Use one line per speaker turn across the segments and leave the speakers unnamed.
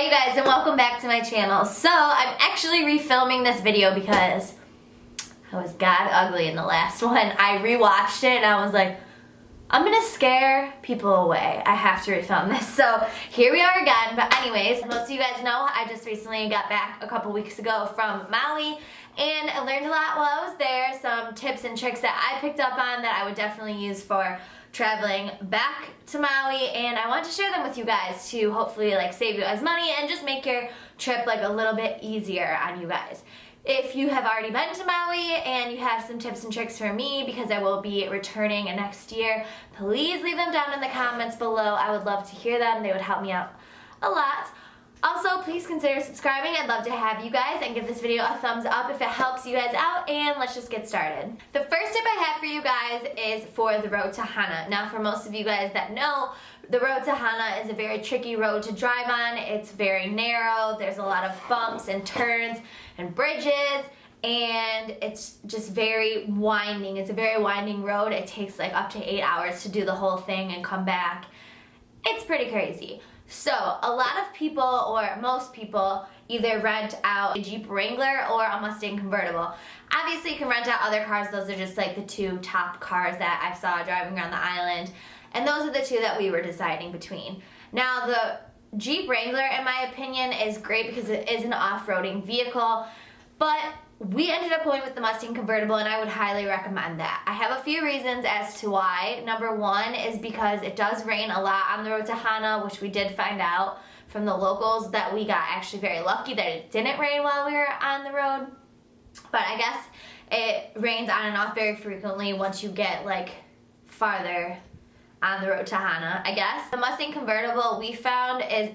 you guys, and welcome back to my channel. So I'm actually refilming this video because I was god ugly in the last one. I rewatched it and I was like, I'm gonna scare people away. I have to refilm this. So here we are again. But anyways, most of you guys know I just recently got back a couple weeks ago from Maui and I learned a lot while I was there. Some tips and tricks that I picked up on that I would definitely use for traveling back to Maui, and I want to share them with you guys to hopefully like save you guys money and just make your trip like a little bit easier on you guys. If you have already been to Maui and you have some tips and tricks for me because I will be returning next year, please leave them down in the comments below. I would love to hear them. They would help me out a lot. Also, please consider subscribing. I'd love to have you guys, and give this video a thumbs up if it helps you guys out, and let's just get started. The first tip I have for you guys is for the road to Hana. Now, for most of you guys that know, the road to Hana is a very tricky road to drive on. It's very narrow. There's a lot of bumps and turns and bridges, and it's just very winding. It's a very winding road. It takes like up to 8 hours to do the whole thing and come back. It's pretty crazy. So a lot of people, or most people, either rent out a Jeep Wrangler or a Mustang convertible. Obviously you can rent out other cars. Those are just like the two top cars that I saw driving around the island, and those are the two that we were deciding between. Now the Jeep Wrangler, in my opinion, is great because it is an off-roading vehicle, but we ended up going with the Mustang convertible, and I would highly recommend that. I have a few reasons as to why. Number one is because it does rain a lot on the road to Hana, which we did find out from the locals that we got actually very lucky that it didn't rain while we were on the road. But I guess it rains on and off very frequently once you get like farther on the road to Hana, I guess. The Mustang convertible we found is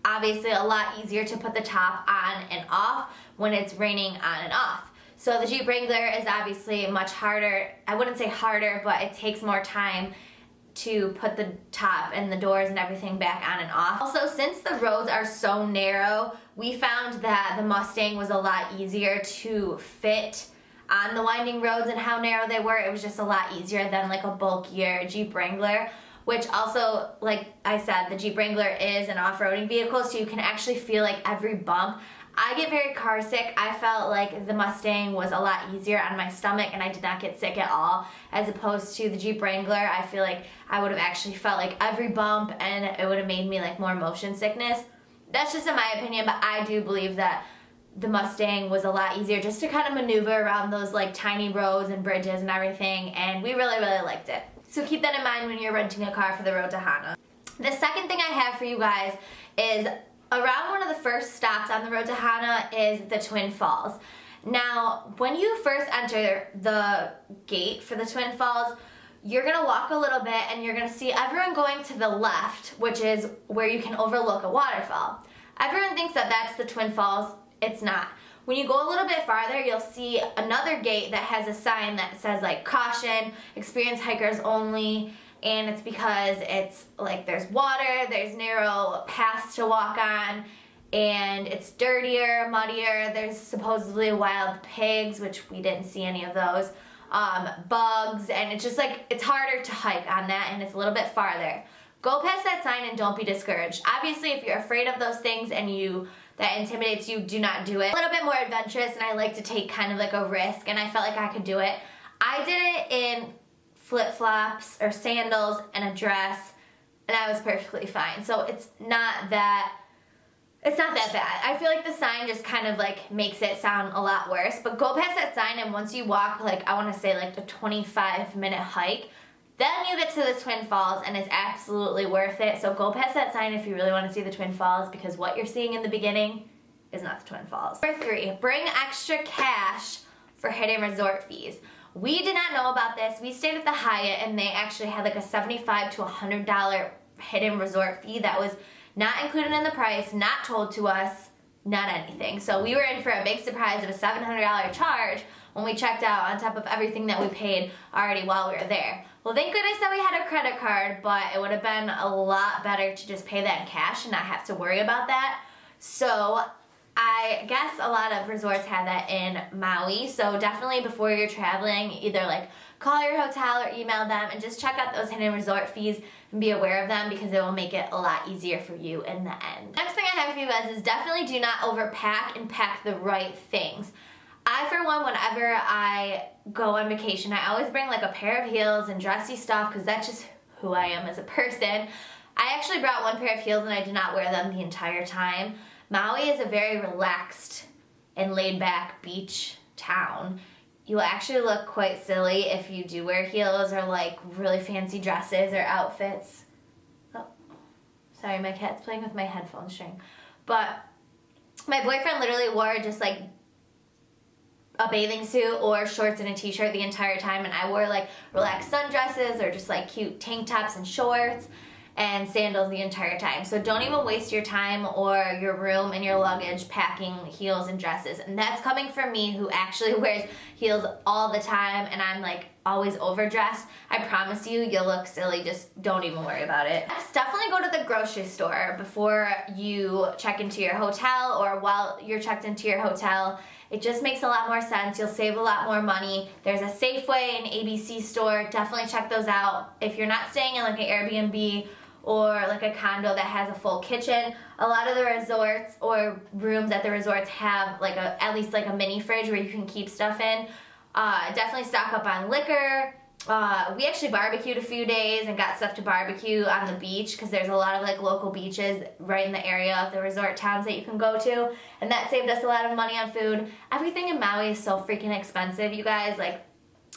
obviously a lot easier to put the top on and off when it's raining on and off. So the Jeep Wrangler is obviously much harder. I wouldn't say harder, but it takes more time to put the top and the doors and everything back on and off. Also, since the roads are so narrow, we found that the Mustang was a lot easier to fit on the winding roads, and how narrow they were, it was just a lot easier than like a bulkier Jeep Wrangler, which also, like I said, the Jeep Wrangler is an off-roading vehicle, so you can actually feel like every bump. I get very car sick. I felt like the Mustang was a lot easier on my stomach, and I did not get sick at all, as opposed to the Jeep Wrangler. I feel like I would have actually felt like every bump, and it would have made me like more motion sickness. That's just in my opinion, but I do believe that the Mustang was a lot easier just to kind of maneuver around those like tiny roads and bridges and everything, and we really liked it. So keep that in mind when you're renting a car for the road to Hana. The second thing I have for you guys is around one of the first stops on the road to Hana is the Twin Falls. Now, when you first enter the gate for the Twin Falls, you're gonna walk a little bit and you're gonna see everyone going to the left, which is where you can overlook a waterfall. Everyone thinks that that's the Twin Falls. It's not. When you go a little bit farther, you'll see another gate that has a sign that says like caution, experienced hikers only, and it's because it's like there's water, there's narrow paths to walk on, and it's dirtier, muddier. There's supposedly wild pigs, which we didn't see any of those, bugs, and it's just like it's harder to hike on that, and it's a little bit farther. Go past that sign and don't be discouraged. Obviously, if you're afraid of those things and that intimidates you, do not do it. A little bit more adventurous, and I like to take kind of like a risk, and I felt like I could do it. I did it in flip-flops or sandals and a dress, and I was perfectly fine. So it's not that bad. I feel like the sign just kind of like makes it sound a lot worse, but go past that sign, and once you walk like, I wanna say like a 25-minute hike, then you get to the Twin Falls, and it's absolutely worth it. So go past that sign if you really want to see the Twin Falls, because what you're seeing in the beginning is not the Twin Falls. Number 3, bring extra cash for hidden resort fees. We did not know about this. We stayed at the Hyatt, and they actually had like a $75 to $100 hidden resort fee that was not included in the price, not told to us, not anything. So we were in for a big surprise of a $700 charge when we checked out, on top of everything that we paid already while we were there. Well, thank goodness that we had a credit card, but it would have been a lot better to just pay that in cash and not have to worry about that. So I guess a lot of resorts have that in Maui, so definitely before you're traveling, either like call your hotel or email them and just check out those hidden resort fees and be aware of them because it will make it a lot easier for you in the end. Next thing I have for you guys is definitely do not overpack and pack the right things. I, for one, whenever I go on vacation, I always bring like a pair of heels and dressy stuff because that's just who I am as a person. I actually brought one pair of heels and I did not wear them the entire time. Maui is a very relaxed and laid-back beach town. You will actually look quite silly if you do wear heels or like really fancy dresses or outfits. Oh, sorry, my cat's playing with my headphone string. But my boyfriend literally wore just like a bathing suit or shorts and a t-shirt the entire time, and I wore like relaxed sundresses or just like cute tank tops and shorts and sandals the entire time. So don't even waste your time or your room and your luggage packing heels and dresses. And that's coming from me who actually wears heels all the time and I'm like always overdressed. I promise you, you'll look silly. Just don't even worry about it. Next, definitely go to the grocery store before you check into your hotel or while you're checked into your hotel. It just makes a lot more sense. You'll save a lot more money. There's a Safeway and ABC store. Definitely check those out. If you're not staying in like an Airbnb or like a condo that has a full kitchen, a lot of the resorts or rooms at the resorts have like at least like a mini fridge where you can keep stuff in. Definitely stock up on liquor. We actually barbecued a few days and got stuff to barbecue on the beach because there's a lot of like local beaches right in the area of the resort towns that you can go to, and that saved us a lot of money on food. Everything in Maui is so freaking expensive, you guys. Like,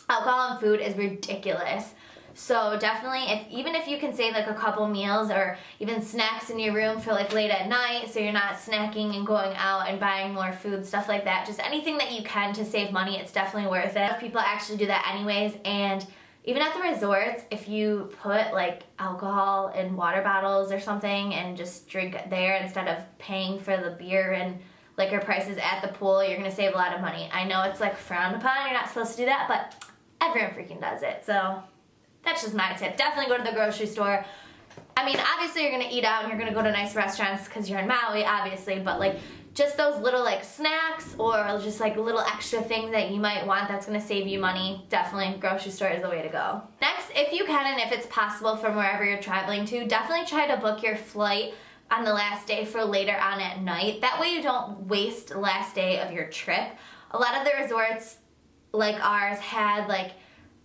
alcohol and food is ridiculous. So definitely, even if you can save like a couple meals or even snacks in your room for like late at night so you're not snacking and going out and buying more food, stuff like that, just anything that you can to save money, it's definitely worth it. People actually do that anyways, and even at the resorts, if you put like alcohol in water bottles or something and just drink there instead of paying for the beer and liquor prices at the pool, you're gonna save a lot of money. I know it's like frowned upon, you're not supposed to do that, but everyone freaking does it, so that's just my tip. Definitely go to the grocery store. I mean, obviously you're gonna eat out and you're gonna go to nice restaurants because you're in Maui, obviously, but like just those little like snacks or just like little extra things that you might want that's gonna save you money, definitely grocery store is the way to go. Next, if you can and if it's possible from wherever you're traveling to, definitely try to book your flight on the last day for later on at night. That way you don't waste the last day of your trip. A lot of the resorts like ours had like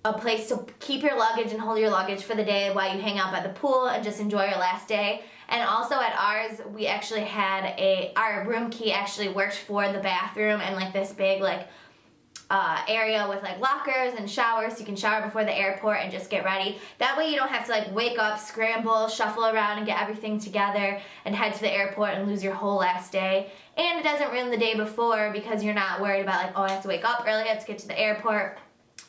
a place to keep your luggage and hold your luggage for the day while you hang out by the pool and just enjoy your last day. And also at ours, we actually had our room key actually worked for the bathroom and like this big like area with like lockers and showers so you can shower before the airport and just get ready. That way you don't have to like wake up, scramble, shuffle around and get everything together and head to the airport and lose your whole last day. And it doesn't ruin the day before because you're not worried about like, oh, I have to wake up early, I have to get to the airport.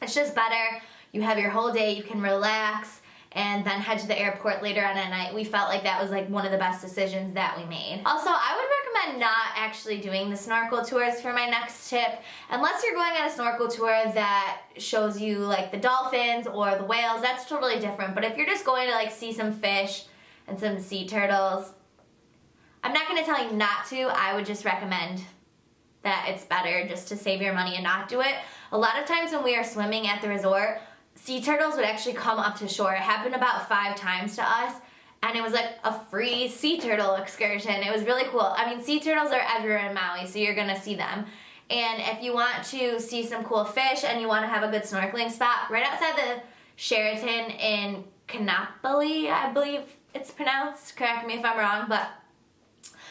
It's just better. You have your whole day, you can relax, and then head to the airport later on at night. We felt like that was like one of the best decisions that we made. Also, I would recommend not actually doing the snorkel tours for my next tip, unless you're going on a snorkel tour that shows you like the dolphins or the whales. That's totally different. But if you're just going to like see some fish and some sea turtles, I'm not going to tell you not to. I would just recommend that it's better just to save your money and not do it. A lot of times when we are swimming at the resort, sea turtles would actually come up to shore. It happened about 5 times to us, and it was like a free sea turtle excursion. It was really cool. I mean, sea turtles are everywhere in Maui, so you're gonna see them. And if you want to see some cool fish and you want to have a good snorkeling spot, right outside the Sheraton in Kanapali, I believe it's pronounced, correct me if I'm wrong, but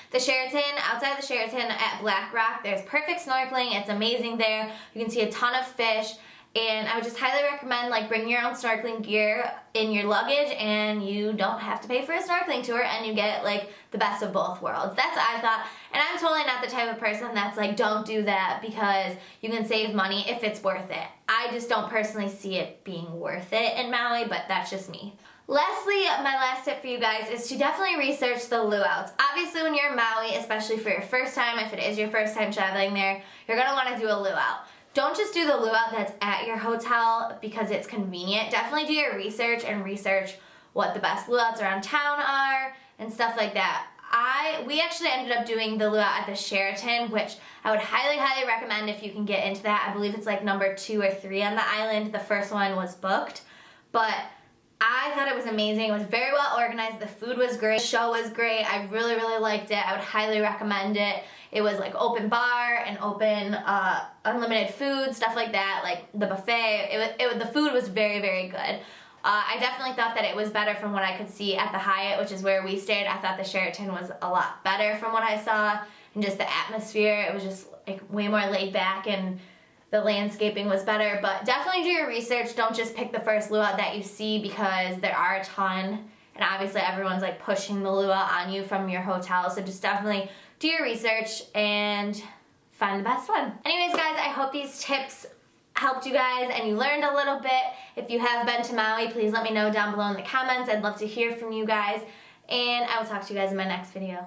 the Sheraton, outside the Sheraton at Black Rock, there's perfect snorkeling. It's amazing there. You can see a ton of fish. And I would just highly recommend like bring your own snorkeling gear in your luggage and you don't have to pay for a snorkeling tour and you get like the best of both worlds. That's what I thought. And I'm totally not the type of person that's like, don't do that because you can save money if it's worth it. I just don't personally see it being worth it in Maui, but that's just me. Lastly, my last tip for you guys is to definitely research the luau's. Obviously when you're in Maui, especially for your first time, if it is your first time traveling there, you're gonna wanna do a luau. Don't just do the luau that's at your hotel because it's convenient. Definitely do your research and research what the best luau's around town are and stuff like that. we actually ended up doing the luau at the Sheraton, which I would highly, highly recommend if you can get into that. I believe it's like number 2 or 3 on the island. The first one was booked, but I thought it was amazing. It was very well organized. The food was great. The show was great. I really, really liked it. I would highly recommend it. It was like open bar and open unlimited food, stuff like that, like the buffet. The food was very, very good. I definitely thought that it was better from what I could see at the Hyatt, which is where we stayed. I thought the Sheraton was a lot better from what I saw, and just the atmosphere. It was just like way more laid back, and the landscaping was better. But definitely do your research. Don't just pick the first luau that you see, because there are a ton, and obviously everyone's like pushing the luau on you from your hotel. So just definitely do your research and find the best one. Anyways, guys, I hope these tips helped you guys and you learned a little bit. If you have been to Maui, please let me know down below in the comments. I'd love to hear from you guys, and I will talk to you guys in my next video.